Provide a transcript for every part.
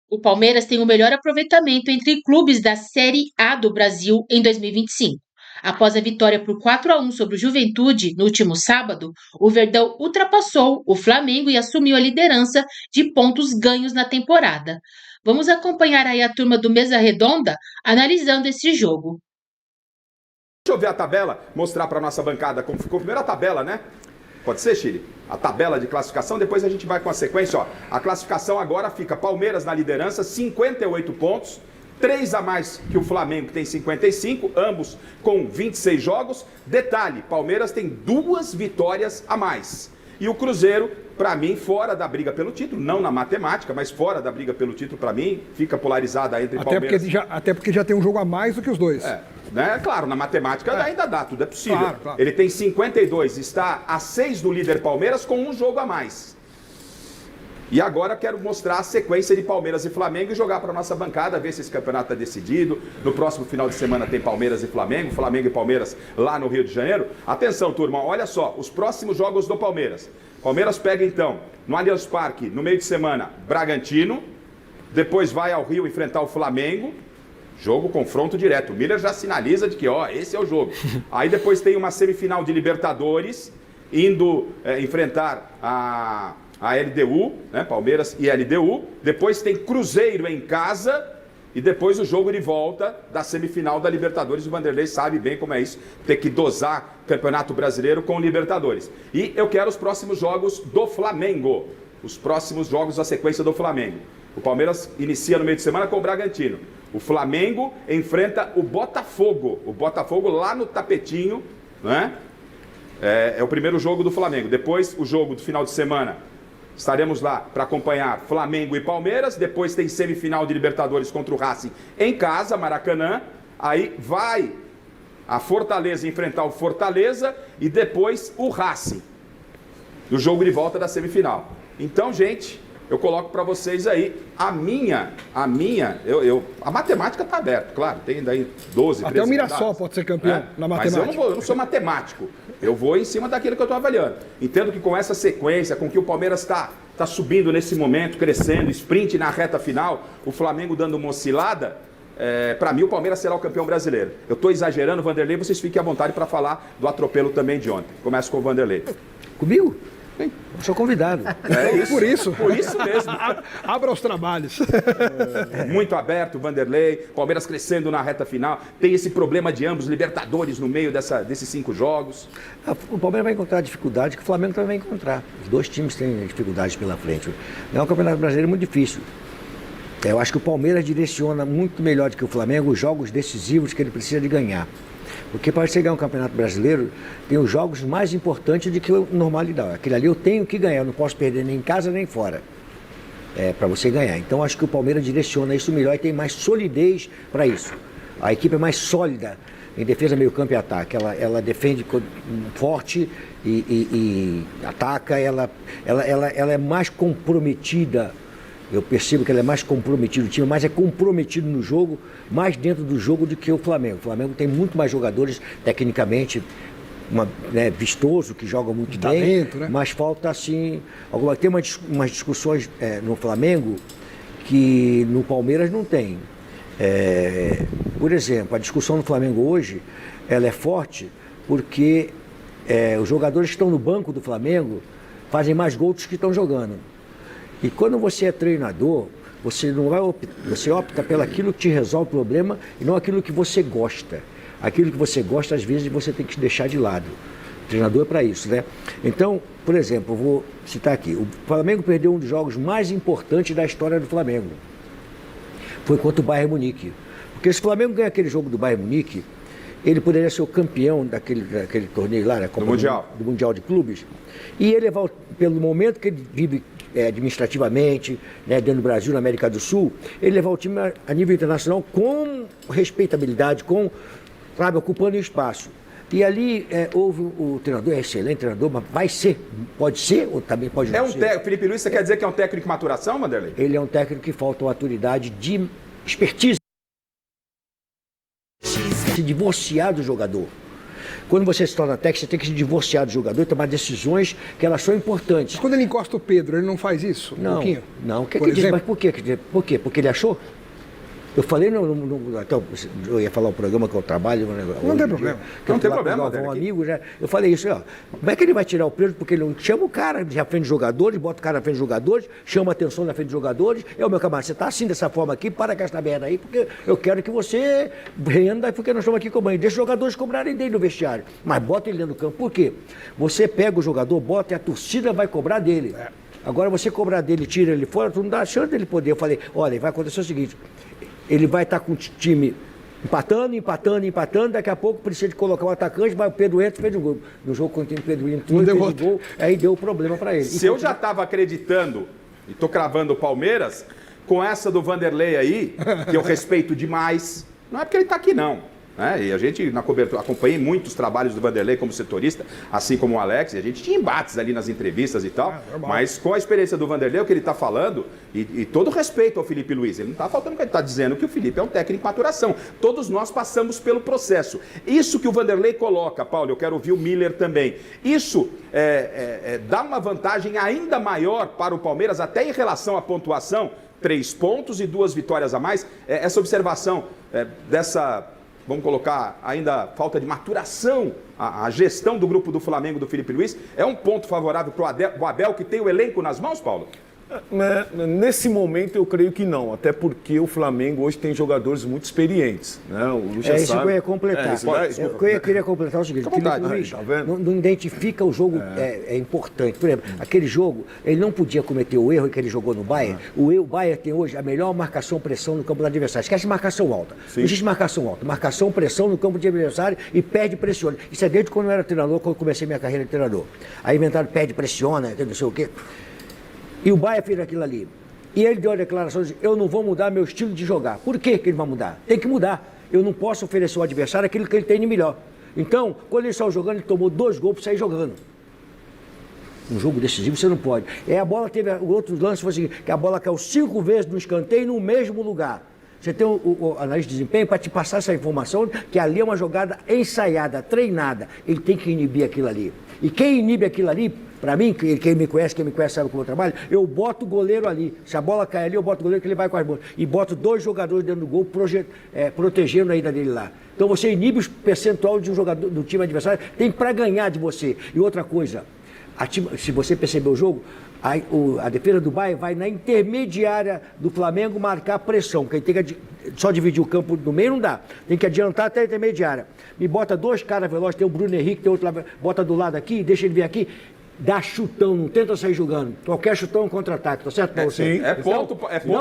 O Palmeiras tem o melhor aproveitamento entre clubes da Série A do Brasil em 2025. Após a vitória por 4-1 sobre o Juventude no último sábado, o Verdão ultrapassou o Flamengo e assumiu a liderança de pontos ganhos na temporada. Vamos acompanhar aí a turma do Mesa Redonda analisando esse jogo. Deixa eu ver a tabela, mostrar para nossa bancada como ficou. Primeiro a tabela, né? Pode ser, Chile? A tabela de classificação, depois a gente vai com a sequência. Ó. A classificação agora fica Palmeiras na liderança, 58 pontos, 3 a mais que o Flamengo, que tem 55, ambos com 26 jogos. Detalhe, Palmeiras tem 2 vitórias a mais. E o Cruzeiro, para mim, fora da briga pelo título, não na matemática, mas fora da briga pelo título, para mim, fica polarizada entre Palmeiras... Até porque já tem um jogo a mais do que os dois. Né? Claro, na matemática ainda dá, tudo é possível. Claro. Ele tem 52, está a 6 do líder Palmeiras com um jogo a mais. E agora quero mostrar a sequência de Palmeiras e Flamengo e jogar para nossa bancada, ver se esse campeonato está decidido. No próximo final de semana tem Palmeiras e Flamengo, Flamengo e Palmeiras lá no Rio de Janeiro. Atenção, turma, olha só, os próximos jogos do Palmeiras. Palmeiras pega então, no Allianz Parque, no meio de semana, Bragantino. Depois vai ao Rio enfrentar o Flamengo. Jogo, confronto direto. O Miller já sinaliza de que, esse é o jogo. Aí depois tem uma semifinal de Libertadores, indo enfrentar a LDU, né? Palmeiras e LDU. Depois tem Cruzeiro em casa e depois o jogo de volta da semifinal da Libertadores. O Vanderlei sabe bem como é isso, ter que dosar Campeonato Brasileiro com Libertadores. E eu quero os próximos jogos do Flamengo. Os próximos jogos da sequência do Flamengo. O Palmeiras inicia no meio de semana com o Bragantino. O Flamengo enfrenta o Botafogo. O Botafogo lá no tapetinho, né? É o primeiro jogo do Flamengo. Depois, o jogo do final de semana, estaremos lá para acompanhar Flamengo e Palmeiras. Depois tem semifinal de Libertadores contra o Racing em casa, Maracanã. Aí vai a Fortaleza enfrentar o Fortaleza e depois o Racing, no jogo de volta da semifinal. Então, gente, eu coloco para vocês aí a matemática está aberta, claro, tem daí 12, 13 Até o Mirassol rodadas, pode ser campeão na matemática. Mas eu não sou matemático, eu vou em cima daquilo que eu estou avaliando. Entendo que com essa sequência, com que o Palmeiras está subindo nesse momento, crescendo, sprint na reta final, o Flamengo dando uma oscilada, para mim o Palmeiras será o campeão brasileiro. Eu estou exagerando, Vanderlei, vocês fiquem à vontade para falar do atropelo também de ontem. Começo com o Vanderlei. Comigo? Eu sou convidado. Por isso mesmo. Abra os trabalhos. Muito aberto, Vanderlei. Palmeiras crescendo na reta final. Tem esse problema de ambos, Libertadores no meio desses 5 jogos. O Palmeiras vai encontrar dificuldade que o Flamengo também vai encontrar. Os dois times têm dificuldades pela frente. É um campeonato brasileiro muito difícil. Eu acho que o Palmeiras direciona muito melhor do que o Flamengo os jogos decisivos que ele precisa de ganhar. Porque para você ganhar um campeonato brasileiro, tem os jogos mais importantes do que a normalidade. Aquele ali eu tenho que ganhar, eu não posso perder nem em casa nem fora. Para você ganhar. Então acho que o Palmeiras direciona isso melhor e tem mais solidez para isso. A equipe é mais sólida em defesa, meio campo e ataque. Ela defende forte e ataca, ela é mais comprometida. Eu percebo que ela é mais comprometida, o time mais é comprometido no jogo, mais dentro do jogo do que o Flamengo. O Flamengo tem muito mais jogadores, tecnicamente, vistoso, que joga muito bem, talento, né? Mas falta, assim, tem umas discussões no Flamengo que no Palmeiras não tem. Por exemplo, a discussão no Flamengo hoje, ela é forte porque os jogadores que estão no banco do Flamengo fazem mais gols do que estão jogando. E quando você é treinador, você não vai você opta pelo aquilo que te resolve o problema e não aquilo que você gosta. Aquilo que você gosta, às vezes, você tem que deixar de lado. O treinador é para isso, né? Então, por exemplo, eu vou citar aqui. O Flamengo perdeu um dos jogos mais importantes da história do Flamengo. Foi contra o Bayern Munique. Porque se o Flamengo ganhar aquele jogo do Bayern Munique, ele poderia ser o campeão daquele torneio lá, né? Do Mundial de Clubes. E ele, pelo momento que ele vive administrativamente, né, dentro do Brasil, na América do Sul, ele levar o time a nível internacional com respeitabilidade, ocupando espaço. E ali houve o treinador, excelente treinador, mas pode ser, ou também pode não ser. Felipe Luiz, você quer dizer que é um técnico de maturação, Vanderlei? Ele é um técnico que falta maturidade de expertise, se divorciar do jogador. Quando você se torna técnico, você tem que se divorciar do jogador e tomar decisões que elas são importantes. Quando ele encosta o Pedro, ele não faz isso? Não, um pouquinho? não. O que ele diz? Mas por quê? Por quê? Porque ele achou? Eu falei, então, eu ia falar o programa que eu trabalho. Não tem problema. Não tem problema. Um amigo, né? Eu falei isso, ó. Como é que ele vai tirar o Pedro? Porque ele não chama o cara na frente de jogadores, bota o cara na frente de jogadores, chama a atenção na frente de jogadores. O meu camarada, você tá assim dessa forma aqui, para com essa merda aí, porque eu quero que você renda, porque nós estamos aqui cobrando. Deixa os jogadores cobrarem dele no vestiário. Mas bota ele dentro do campo. Por quê? Você pega o jogador, bota e a torcida vai cobrar dele. Agora você cobrar dele, tira ele fora, tu não dá chance dele poder. Eu falei, olha, vai acontecer o seguinte. Ele vai estar com o time empatando, daqui a pouco precisa de colocar um atacante, mas o Pedro entra e fez o gol. No jogo quando o Pedro entrou e fez o gol, aí deu problema para ele. Se eu já estava acreditando, e estou cravando o Palmeiras, com essa do Vanderlei aí, que eu respeito demais, não é porque ele está aqui não. E a gente, na cobertura, acompanhei muitos trabalhos do Vanderlei como setorista, assim como o Alex, e a gente tinha embates ali nas entrevistas e tal, mas com a experiência do Vanderlei, o que ele está falando, e todo respeito ao Felipe Luiz, ele não está faltando o que ele está dizendo, que o Felipe é um técnico em maturação. Todos nós passamos pelo processo. Isso que o Vanderlei coloca, Paulo, eu quero ouvir o Miller também, isso dá uma vantagem ainda maior para o Palmeiras, até em relação à pontuação, 3 pontos e 2 vitórias a mais, essa observação dessa... Vamos colocar ainda falta de maturação, a gestão do grupo do Flamengo, do Felipe Luiz, é um ponto favorável para o Abel, que tem o elenco nas mãos, Paulo? Nesse momento eu creio que não, até porque o Flamengo hoje tem jogadores muito experientes, né? O Lucha isso sabe. que eu ia completar. Eu queria completar o seguinte, o Felipe Luiz não identifica o jogo, é importante. Por exemplo, aquele jogo, ele não podia cometer o erro que ele jogou no Bayern. O Bayern tem hoje a melhor marcação-pressão no campo do adversário. Esquece marcação alta. Não existe marcação alta. Marcação-pressão no campo de adversário e perde e pressiona. Isso é desde quando eu era treinador, quando eu comecei minha carreira de treinador. Aí inventaram perde e pressiona, não sei o quê. E o Bayern fez aquilo ali. E ele deu a declaração de eu não vou mudar meu estilo de jogar. Por que ele vai mudar? Tem que mudar. Eu não posso oferecer ao adversário aquilo que ele tem de melhor. Então, quando ele saiu jogando, ele tomou 2 gols para sair jogando. Um jogo decisivo você não pode. A bola teve, o outro lance foi o seguinte, que a bola caiu 5 vezes no escanteio no mesmo lugar. Você tem o analista de desempenho para te passar essa informação que ali é uma jogada ensaiada, treinada. Ele tem que inibir aquilo ali. E quem inibe aquilo ali, para mim, quem me conhece sabe como eu trabalho, eu boto o goleiro ali. Se a bola cai ali, eu boto o goleiro que ele vai com as mãos. E boto 2 jogadores dentro do gol, protegendo a ida dele lá. Então você inibe o percentual de um jogador do time adversário, tem para ganhar de você. E outra coisa, se você perceber o jogo, a defesa do Bayern vai na intermediária do Flamengo marcar pressão. Quem tem que só dividir o campo no meio não dá. Tem que adiantar até a intermediária. Me bota 2 caras velozes, tem o Bruno Henrique, tem outro lá, bota do lado aqui, deixa ele vir aqui. Dá chutão, não tenta sair jogando. Qualquer chutão é um contra-ataque, tá certo pra você? É ponto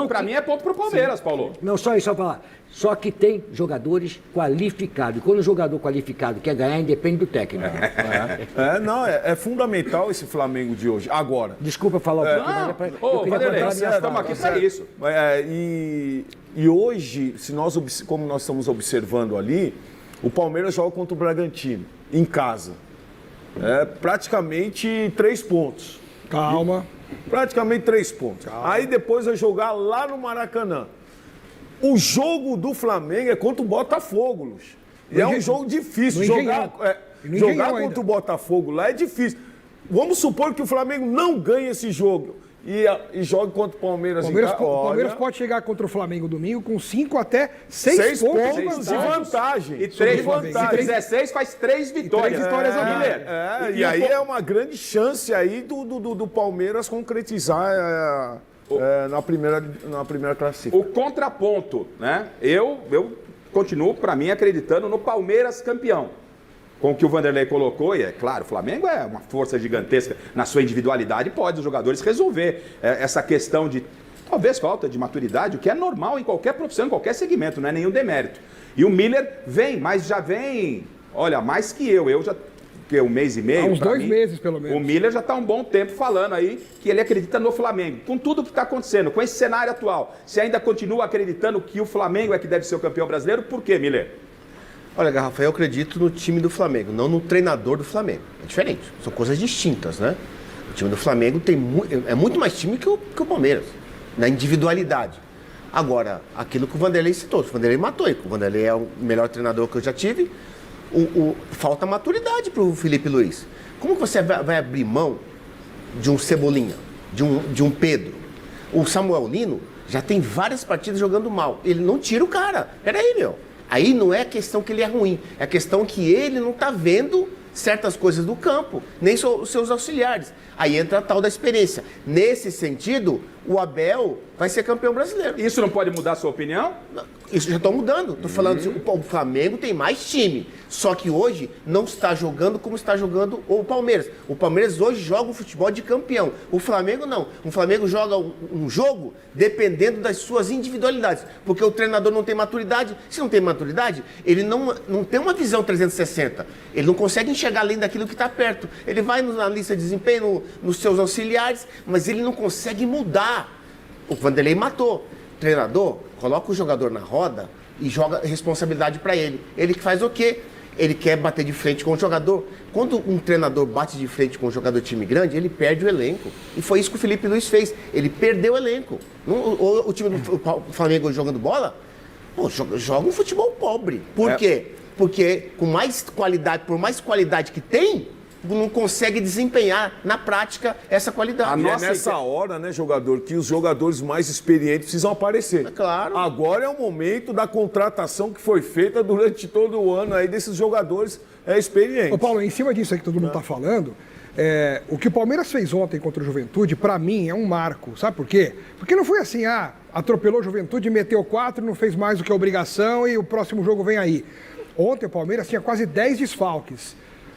para mim é ponto pro Palmeiras, Paulo. Não, só isso, só falar. Só que tem jogadores qualificados. E quando o jogador qualificado quer ganhar, independe do técnico. É fundamental esse Flamengo de hoje. Agora. Desculpa falar Vanderlei, nós estamos aqui para isso. E hoje, como nós estamos observando ali, o Palmeiras joga contra o Bragantino, em casa. Praticamente 3 pontos. Calma. Praticamente 3 pontos. Calma. Aí depois vai jogar lá no Maracanã. O jogo do Flamengo é contra o Botafogo, Luz. E é um jogo difícil. Jogar contra o Botafogo lá é difícil. Vamos supor que o Flamengo não ganhe esse jogo e jogue contra o Palmeiras. O Palmeiras pode chegar contra o Flamengo domingo com 5 até 6 pontos de vantagem. E 3 vantagem. Se 16 faz 3 vitórias. 3 vitórias a Miller. E aí é uma grande chance aí do Palmeiras concretizar na primeira classificação. O contraponto, né? Eu continuo, para mim, acreditando no Palmeiras campeão. Com o que o Vanderlei colocou, e é claro, o Flamengo é uma força gigantesca na sua individualidade, pode os jogadores resolver essa questão de, talvez, falta de maturidade, o que é normal em qualquer profissão, em qualquer segmento, não é nenhum demérito. E o Miller vem, mas já vem, olha, mais que eu já, que 1 mês e meio. Há uns 2 meses, pelo menos. O Miller já está há um bom tempo falando aí que ele acredita no Flamengo. Com tudo que está acontecendo, com esse cenário atual, você ainda continua acreditando que o Flamengo é que deve ser o campeão brasileiro? Por quê, Miller? Olha, Garrafa, eu acredito no time do Flamengo, não no treinador do Flamengo. É diferente, são coisas distintas, né? O time do Flamengo é muito mais time que o Palmeiras, na individualidade. Agora, aquilo que o Vanderlei citou, o Vanderlei matou, o Vanderlei é o melhor treinador que eu já tive, falta maturidade para o Felipe Luiz. Como que você vai abrir mão de um Cebolinha, de um Pedro? O Samuel Lino já tem várias partidas jogando mal. Ele não tira o cara. Peraí, meu. Aí não é questão que ele é ruim. É a questão que ele não está vendo certas coisas do campo, nem os seus auxiliares. Aí entra a tal da experiência. Nesse sentido, o Abel vai ser campeão brasileiro. Isso não pode mudar a sua opinião? Isso já estou mudando. Estou falando assim, o Flamengo tem mais time. Só que hoje não está jogando como está jogando o Palmeiras. O Palmeiras hoje joga um futebol de campeão. O Flamengo não. O Flamengo joga um jogo dependendo das suas individualidades. Porque o treinador não tem maturidade. Se não tem maturidade, ele não tem uma visão 360. Ele não consegue enxergar além daquilo que está perto. Ele vai na lista de desempenho, nos seus auxiliares, mas ele não consegue mudar. O Vanderlei matou. Treinador, coloca o jogador na roda e joga responsabilidade para ele. Ele que faz o quê? Ele quer bater de frente com o jogador. Quando um treinador bate de frente com um jogador de time grande, ele perde o elenco. E foi isso que o Felipe Luiz fez. Ele perdeu o elenco. O time do Flamengo jogando bola, joga um futebol pobre. Por quê? Porque com mais qualidade, por mais qualidade que tem, não consegue desempenhar na prática essa qualidade. E é nessa hora, né, jogador, que os jogadores mais experientes precisam aparecer. É claro. Agora é o momento da contratação que foi feita durante todo o ano aí desses jogadores experientes. Ô Paulo, em cima disso aí que todo mundo está falando, o que o Palmeiras fez ontem contra o Juventude, para mim, é um marco. Sabe por quê? Porque não foi assim, atropelou o Juventude, meteu 4, não fez mais do que a obrigação e o próximo jogo vem aí. Ontem o Palmeiras tinha quase 10 desfalques.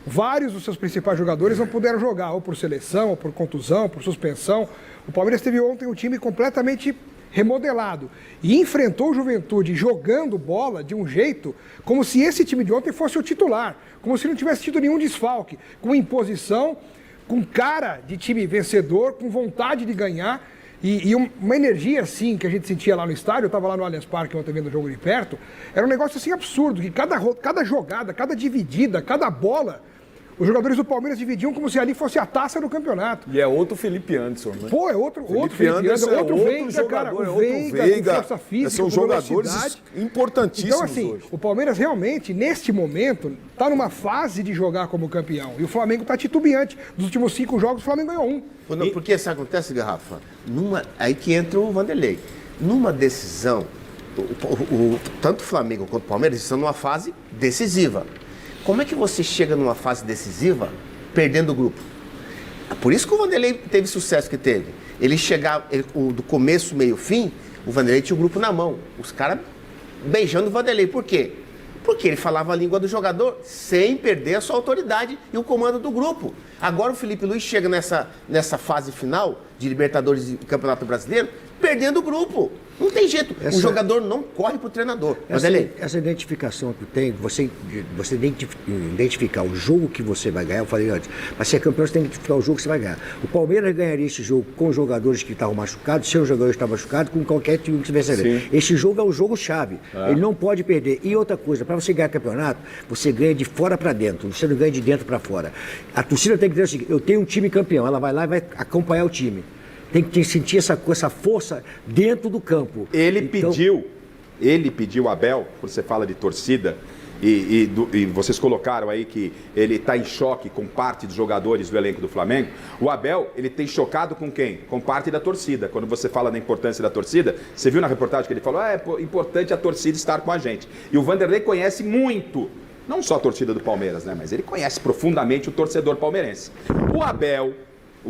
Vários dos seus principais jogadores não puderam jogar, ou por seleção, ou por contusão, por suspensão. O Palmeiras teve ontem um time completamente remodelado e enfrentou o Juventude jogando bola de um jeito como se esse time de ontem fosse o titular, como se não tivesse tido nenhum desfalque, com imposição, com cara de time vencedor, com vontade de ganhar e uma energia assim que a gente sentia lá no estádio. Eu estava lá no Allianz Parque ontem vendo o jogo de perto. Era um negócio assim absurdo, que cada jogada, cada dividida, cada bola, os jogadores do Palmeiras dividiam como se ali fosse a taça do campeonato. E é outro Felipe Anderson, né? Pô, é outro Felipe Anderson, outro Veiga, jogador, cara. O Veiga, com força física, são com jogadores velocidade. Importantíssimos então, assim, hoje. o Palmeiras realmente, neste momento, está numa fase de jogar como campeão. E o Flamengo está titubeante. Dos últimos 5 jogos, o Flamengo ganhou 1. Porque isso acontece, Garrafa? Aí que entra o Vanderlei. Numa decisão, tanto o Flamengo quanto o Palmeiras estão numa fase decisiva. Como é que você chega numa fase decisiva perdendo o grupo? Por isso que o Vanderlei teve o sucesso que teve. Ele chegava, do começo, meio, fim, o Vanderlei tinha o grupo na mão. Os caras beijando o Vanderlei. Por quê? Porque ele falava a língua do jogador sem perder a sua autoridade e o comando do grupo. Agora o Felipe Luiz chega nessa fase final de Libertadores e Campeonato Brasileiro perdendo o grupo. Não tem jeito. O jogador não corre pro treinador. Essa identificação que tem, você identificar o jogo que você vai ganhar, eu falei antes, para ser campeão você tem que identificar o jogo que você vai ganhar. O Palmeiras ganharia esse jogo com jogadores que estavam machucados, seus jogadores estavam machucados, com qualquer time que você venceria. Esse jogo é o jogo-chave. Ele não pode perder. E outra coisa, para você ganhar campeonato, você ganha de fora para dentro, você não ganha de dentro para fora. A torcida tem que dizer o seguinte: eu tenho um time campeão, ela vai lá e vai acompanhar o time. Tem que sentir essa força dentro do campo. Ele pediu, Abel, quando você fala de torcida, e vocês colocaram aí que ele está em choque com parte dos jogadores do elenco do Flamengo. O Abel, ele tem chocado com quem? Com parte da torcida. Quando você fala da importância da torcida, você viu na reportagem que ele falou, é importante a torcida estar com a gente. E o Vanderlei conhece muito, não só a torcida do Palmeiras, né? Mas ele conhece profundamente o torcedor palmeirense. O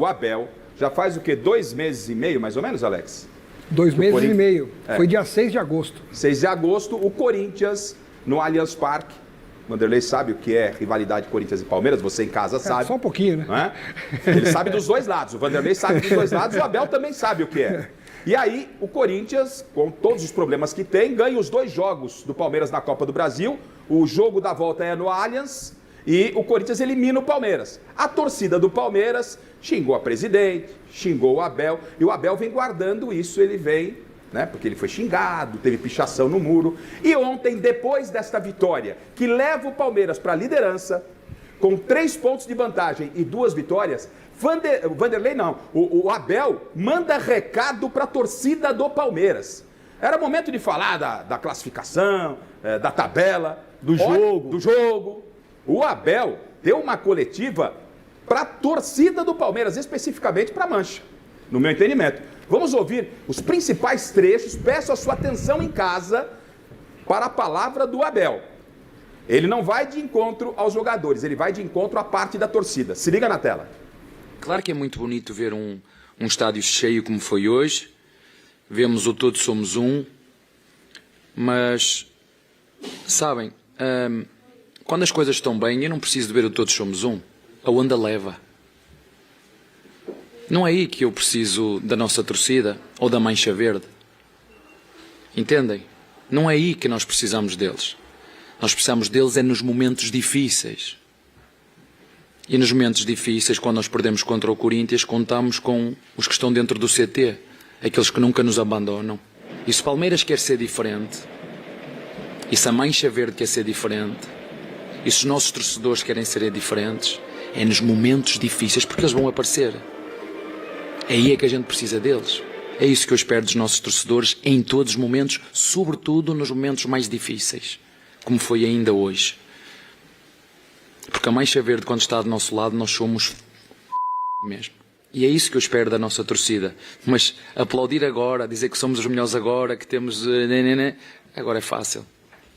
Abel já faz o quê? 2 meses e meio, mais ou menos, Alex? 2 meses e meio. Foi dia 6 de agosto. 6 de agosto, o Corinthians, no Allianz Parque. O Vanderlei sabe o que é rivalidade Corinthians e Palmeiras, você em casa sabe. Só um pouquinho, né? Não é? Ele sabe dos dois lados, o Vanderlei sabe dos dois lados, o Abel também sabe o que é. E aí, o Corinthians, com todos os problemas que tem, ganha os 2 jogos do Palmeiras na Copa do Brasil. O jogo da volta é no Allianz. E o Corinthians elimina o Palmeiras. A torcida do Palmeiras xingou a presidente, xingou o Abel, e o Abel vem guardando isso, ele vem, né, porque ele foi xingado, teve pichação no muro. E ontem, depois desta vitória, que leva o Palmeiras para a liderança, com 3 pontos de vantagem e 2 vitórias, o Abel manda recado para a torcida do Palmeiras. Era momento de falar da classificação, da tabela, do jogo. O Abel deu uma coletiva para a torcida do Palmeiras, especificamente para a Mancha, no meu entendimento. Vamos ouvir os principais trechos, peço a sua atenção em casa para a palavra do Abel. Ele não vai de encontro aos jogadores, ele vai de encontro à parte da torcida. Se liga na tela. Claro que é muito bonito ver um estádio cheio como foi hoje. Vemos o Todos Somos Um. Mas, sabem, quando as coisas estão bem, eu não preciso de ver o Todos Somos Um. A onda leva. Não é aí que eu preciso da nossa torcida ou da Mancha Verde. Entendem? Não é aí que nós precisamos deles. Nós precisamos deles é nos momentos difíceis. E nos momentos difíceis, quando nós perdemos contra o Corinthians, contamos com os que estão dentro do CT, aqueles que nunca nos abandonam. E se o Palmeiras quer ser diferente, e se a Mancha Verde quer ser diferente, e se os nossos torcedores querem ser diferentes, é nos momentos difíceis, porque eles vão aparecer. É aí que a gente precisa deles. É isso que eu espero dos nossos torcedores em todos os momentos, sobretudo nos momentos mais difíceis, como foi ainda hoje. Porque a Mancha Verde, quando está do nosso lado, nós somos mesmo. E é isso que eu espero da nossa torcida. Mas aplaudir agora, dizer que somos os melhores agora, que temos... agora é fácil.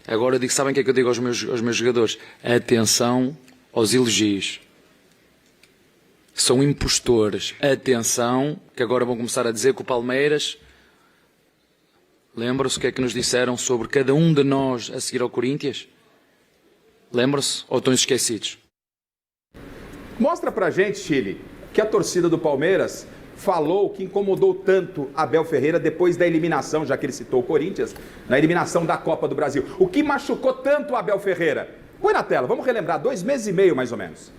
Agora eu digo, sabem o que é que eu digo aos meus jogadores? Atenção aos elogios. São impostores. Atenção, que agora vão começar a dizer que o Palmeiras... Lembram-se o que é que nos disseram sobre cada um de nós a seguir ao Corinthians? Lembram-se ou estão esquecidos? Mostra pra gente, Chile, que a torcida do Palmeiras falou que incomodou tanto Abel Ferreira depois da eliminação, já que ele citou o Corinthians, na eliminação da Copa do Brasil. O que machucou tanto o Abel Ferreira? Põe na tela, vamos relembrar, 2 meses e meio mais ou menos.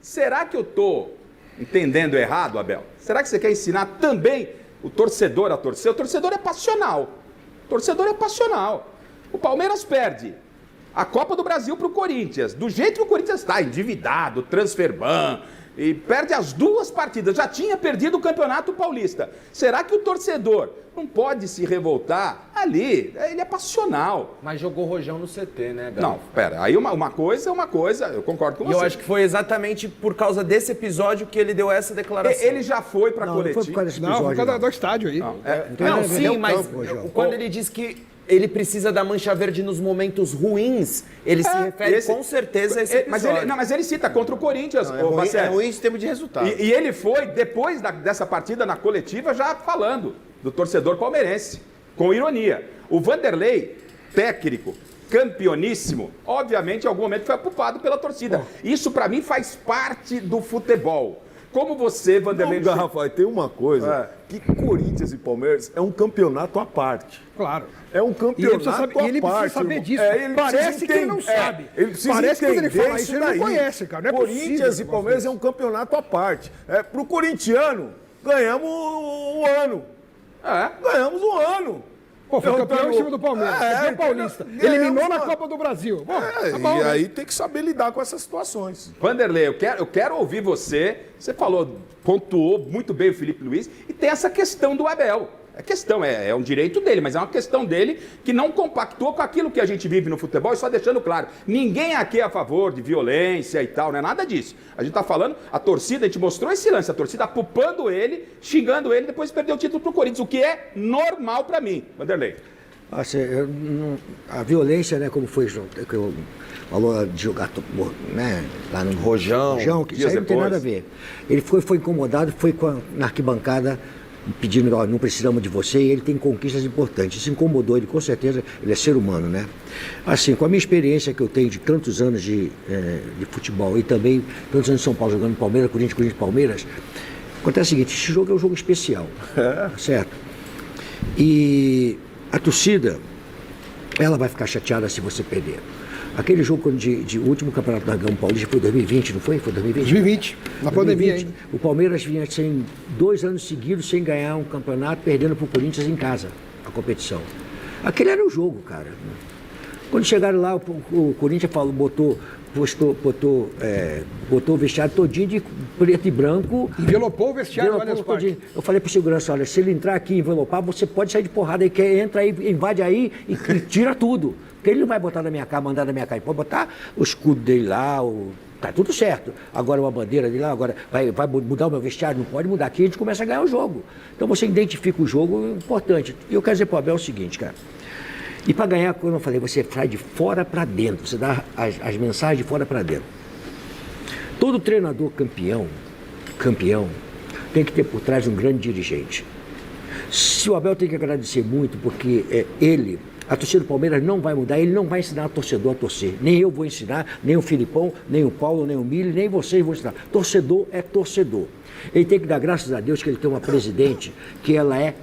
Será que eu estou entendendo errado, Abel? Será que você quer ensinar também o torcedor a torcer? O torcedor é passional. O torcedor é passional. O Palmeiras perde a Copa do Brasil para o Corinthians. Do jeito que o Corinthians está, endividado, transfer ban, e perde as 2 partidas. Já tinha perdido o Campeonato Paulista. Será que o torcedor não pode se revoltar ali? Ele é passional. Mas jogou rojão no CT, né, Gabi? Não, pera. Aí uma coisa é uma coisa, eu concordo com você. E eu acho que foi exatamente por causa desse episódio que ele deu essa declaração. Ele já foi para a coletiva. Não foi por causa desse episódio. Não, por causa do estádio aí. Não, sim, mas quando ele diz que ele precisa da Mancha Verde nos momentos ruins, ele se refere com certeza a esse episódio. Mas ele cita contra o Corinthians, É ruim em termos de resultado. E ele foi, depois dessa partida na coletiva, já falando do torcedor palmeirense, com ironia. O Vanderlei, técnico, campeoníssimo, obviamente em algum momento foi ocupado pela torcida. Isso pra mim faz parte do futebol. Como você, Vanderlei... Não, Rafael, tem uma coisa, que Corinthians e Palmeiras é um campeonato à parte. Claro. É um campeonato à parte. E ele precisa saber disso. Ele Parece que ele não sabe. Ele precisa Parece que quando ele fala entender isso, ele não conhece, cara. Não é Corinthians possível e Palmeiras é um campeonato à parte. Pro corintiano, ganhamos um ano. Ganhamos um ano. Pô, foi campeão do time do Palmeiras, campeão paulista. Eliminou na Copa do Brasil. Pô, tá bom, e né? aí tem que saber lidar com essas situações. Vanderlei, eu quero ouvir você. Você falou, pontuou muito bem o Felipe Luiz, e tem essa questão do Abel. É um direito dele, mas é uma questão dele que não compactua com aquilo que a gente vive no futebol, e só deixando claro, ninguém aqui é a favor de violência e tal, não é nada disso. A gente tá falando, a torcida, a gente mostrou esse lance, a torcida apupando ele, xingando ele, depois perdeu o título pro Corinthians, o que é normal pra mim, Vanderlei. A violência, né, como foi que eu falou de jogar, né, lá no Rojão, que isso aí não tem nada a ver. Ele foi incomodado, foi na arquibancada pedindo, ó, não precisamos de você, e ele tem conquistas importantes. Isso incomodou ele, com certeza, ele é ser humano, né? Assim, com a minha experiência que eu tenho de tantos anos de futebol e também tantos anos em São Paulo jogando Palmeiras, Corinthians, Palmeiras, acontece o seguinte, esse jogo é um jogo especial, certo? E a torcida, ela vai ficar chateada se você perder. Aquele jogo de último campeonato da Gama Paulista foi 2020, não foi? Foi 2020? 2020, na pandemia ainda. O Palmeiras vinha sem 2 anos seguidos sem ganhar um campeonato, perdendo para o Corinthians em casa, a competição. Aquele era o jogo, cara. Quando chegaram lá, o Corinthians botou o vestiário todinho de preto e branco. Envelopou o vestiário, olha as partes. Eu falei pro segurança, olha, se ele entrar aqui e envelopar, você pode sair de porrada aí, que entra aí, invade aí e tira tudo. Porque ele não vai botar na minha cara, mandar na minha cara. Ele pode botar o escudo dele lá, tá tudo certo. Agora uma bandeira dele lá, agora vai mudar o meu vestiário, não pode mudar aqui, a gente começa a ganhar o jogo. Então você identifica o jogo, é importante. E eu quero dizer pro Abel o seguinte, cara. E para ganhar, como eu falei, você sai de fora para dentro, você dá as mensagens de fora para dentro. Todo treinador campeão, tem que ter por trás um grande dirigente. Se o Abel tem que agradecer muito, porque a torcida do Palmeiras não vai mudar, ele não vai ensinar o torcedor a torcer. Nem eu vou ensinar, nem o Filipão, nem o Paulo, nem o Mili, nem vocês vão ensinar. Torcedor é torcedor. Ele tem que dar graças a Deus que ele tem uma presidente que ela é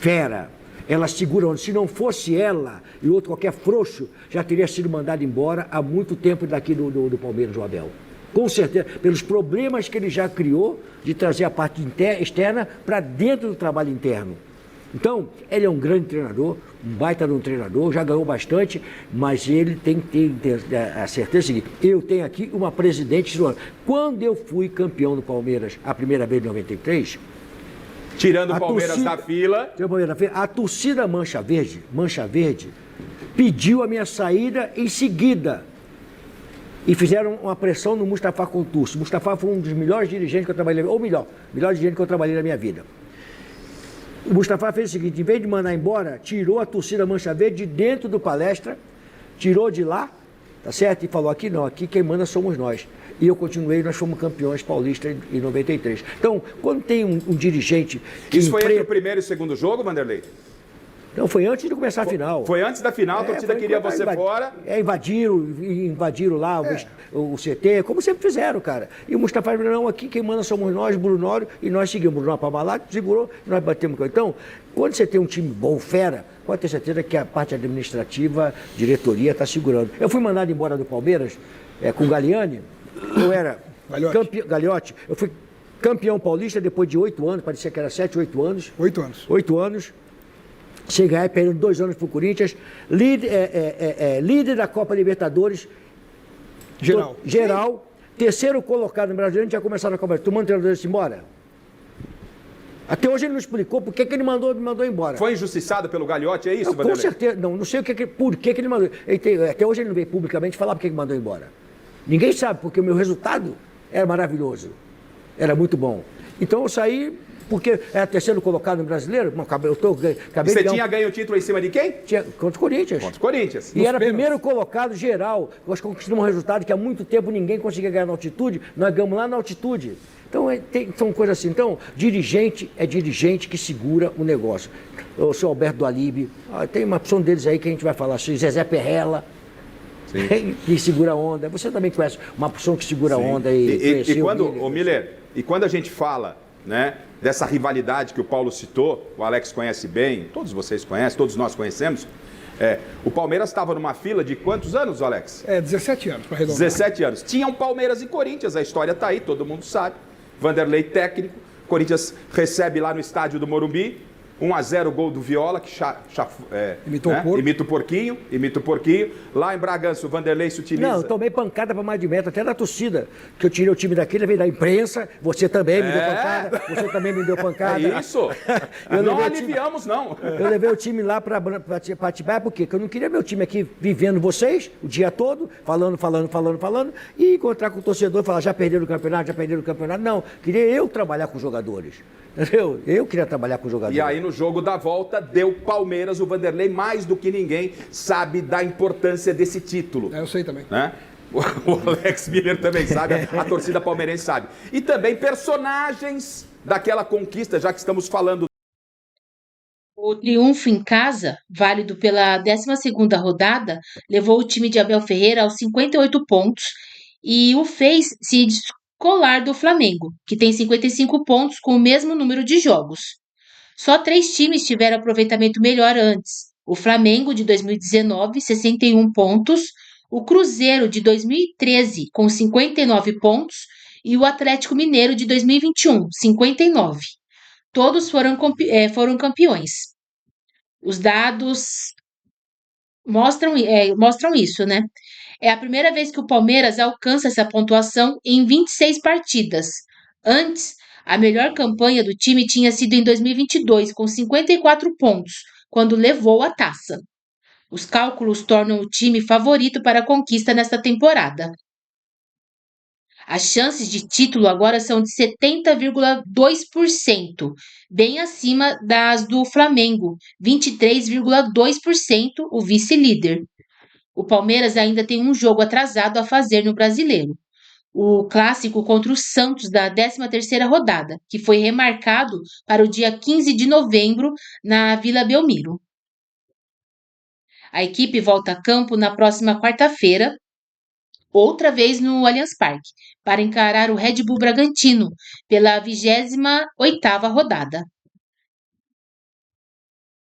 fera. Ela segura onde. Se não fosse ela e outro qualquer frouxo, já teria sido mandado embora há muito tempo daqui do Palmeiras, o Abel. Com certeza, pelos problemas que ele já criou de trazer a parte externa para dentro do trabalho interno. Então, ele é um grande treinador, um baita de um treinador, já ganhou bastante, mas ele tem que ter a certeza seguinte, eu tenho aqui uma presidente. Quando eu fui campeão do Palmeiras a primeira vez em 93... Tirando o Palmeiras da fila. A torcida Mancha Verde, pediu a minha saída em seguida. E fizeram uma pressão no Mustafa Contursi. Mustafa foi um dos melhores dirigentes que eu trabalhei, ou melhor dirigente que eu trabalhei na minha vida. O Mustafa fez o seguinte, em vez de mandar embora, tirou a torcida Mancha Verde de dentro do palestra, tirou de lá, tá certo? E falou, aqui não, aqui quem manda somos nós. E eu continuei, nós fomos campeões paulistas em 93. Então, quando tem um dirigente... Isso foi entre o primeiro e o segundo jogo, Vanderlei? Não, foi antes de começar a final. Foi antes da final, a torcida queria você fora. Invadiram lá o CT, como sempre fizeram, cara. E o Mustafa falou, não, aqui quem manda somos nós, Brunório, e nós seguimos. Bruno Pabalá segurou, e nós batemos. Então, quando você tem um time bom, fera, pode ter certeza que a parte administrativa, diretoria, está segurando. Eu fui mandado embora do Palmeiras com o Galiani. Eu era Gagliotti. Eu fui campeão paulista depois de 8 anos, parecia que era 7, 8 anos. 8 anos. 8 anos. Cheguei aí, perdendo 2 anos para o Corinthians. Líder da Copa Libertadores. Geral. Terceiro colocado no Brasil, a gente já começaram a conversa. Tu manda o treinador desse embora? Até hoje ele não explicou por que ele me mandou embora. Foi injustiçado pelo Gagliotti, é isso, Vanderlei? Com certeza. Não sei por que ele mandou. Até hoje ele não veio publicamente falar por que ele mandou embora. Ninguém sabe, porque o meu resultado era maravilhoso. Era muito bom. Então eu saí, porque era terceiro colocado no brasileiro. Você tinha ganho o título em cima de quem? Contra o Corinthians. Contra o Corinthians. E era primeiro colocado geral. Nós conquistamos um resultado que há muito tempo ninguém conseguia ganhar na altitude. Nós ganhamos lá na altitude. Então, são coisas assim. Então, dirigente é dirigente que segura o negócio. O senhor Alberto do Alibe, tem uma opção deles aí que a gente vai falar. Zezé Perrella. Sim. Que segura a onda. Você também conhece uma pessoa que segura a onda e quando, Miller, e quando a gente fala, né, dessa rivalidade que o Paulo citou, o Alex conhece bem, todos vocês conhecem, todos nós conhecemos, o Palmeiras estava numa fila de quantos anos, Alex? 17 anos, para arredondar. 17 anos. Tinham Palmeiras e Corinthians, a história está aí, todo mundo sabe. Vanderlei técnico, Corinthians recebe lá no estádio do Morumbi, 1-0 gol do Viola, que imita o porquinho. Lá em Bragança, o Vanderlei se utiliza. Não, eu tomei pancada para mais de metro, até da torcida. Que eu tirei o time daqui, levei da imprensa, você também me deu pancada, você também me deu pancada. É isso. Não aliviamos, não. Eu levei o time lá para Atibaia, por quê? Porque eu não queria meu time aqui vivendo vocês o dia todo, falando, e encontrar com o torcedor e falar, já perderam o campeonato. Não, queria eu trabalhar com os jogadores. Entendeu? Eu queria trabalhar com os jogadores. E aí, no jogo da volta, deu Palmeiras. O Vanderlei, mais do que ninguém, sabe da importância desse título. Eu sei também. Né? O Alex Miller também sabe, a torcida palmeirense sabe. E também personagens daquela conquista, já que estamos falando. O triunfo em casa, válido pela 12ª rodada, levou o time de Abel Ferreira aos 58 pontos e o fez se descolar do Flamengo, que tem 55 pontos com o mesmo número de jogos. Só 3 times tiveram aproveitamento melhor antes. O Flamengo, de 2019, 61 pontos, o Cruzeiro, de 2013, com 59 pontos, e o Atlético Mineiro, de 2021, 59. Todos foram campeões. Os dados mostram isso, né? É a primeira vez que o Palmeiras alcança essa pontuação em 26 partidas. Antes, a melhor campanha do time tinha sido em 2022, com 54 pontos, quando levou a taça. Os cálculos tornam o time favorito para a conquista nesta temporada. As chances de título agora são de 70,2%, bem acima das do Flamengo, 23,2%, o vice-líder. O Palmeiras ainda tem um jogo atrasado a fazer no Brasileiro. O clássico contra o Santos da 13ª rodada, que foi remarcado para o dia 15 de novembro na Vila Belmiro. A equipe volta a campo na próxima quarta-feira, outra vez no Allianz Parque, para encarar o Red Bull Bragantino pela 28ª rodada.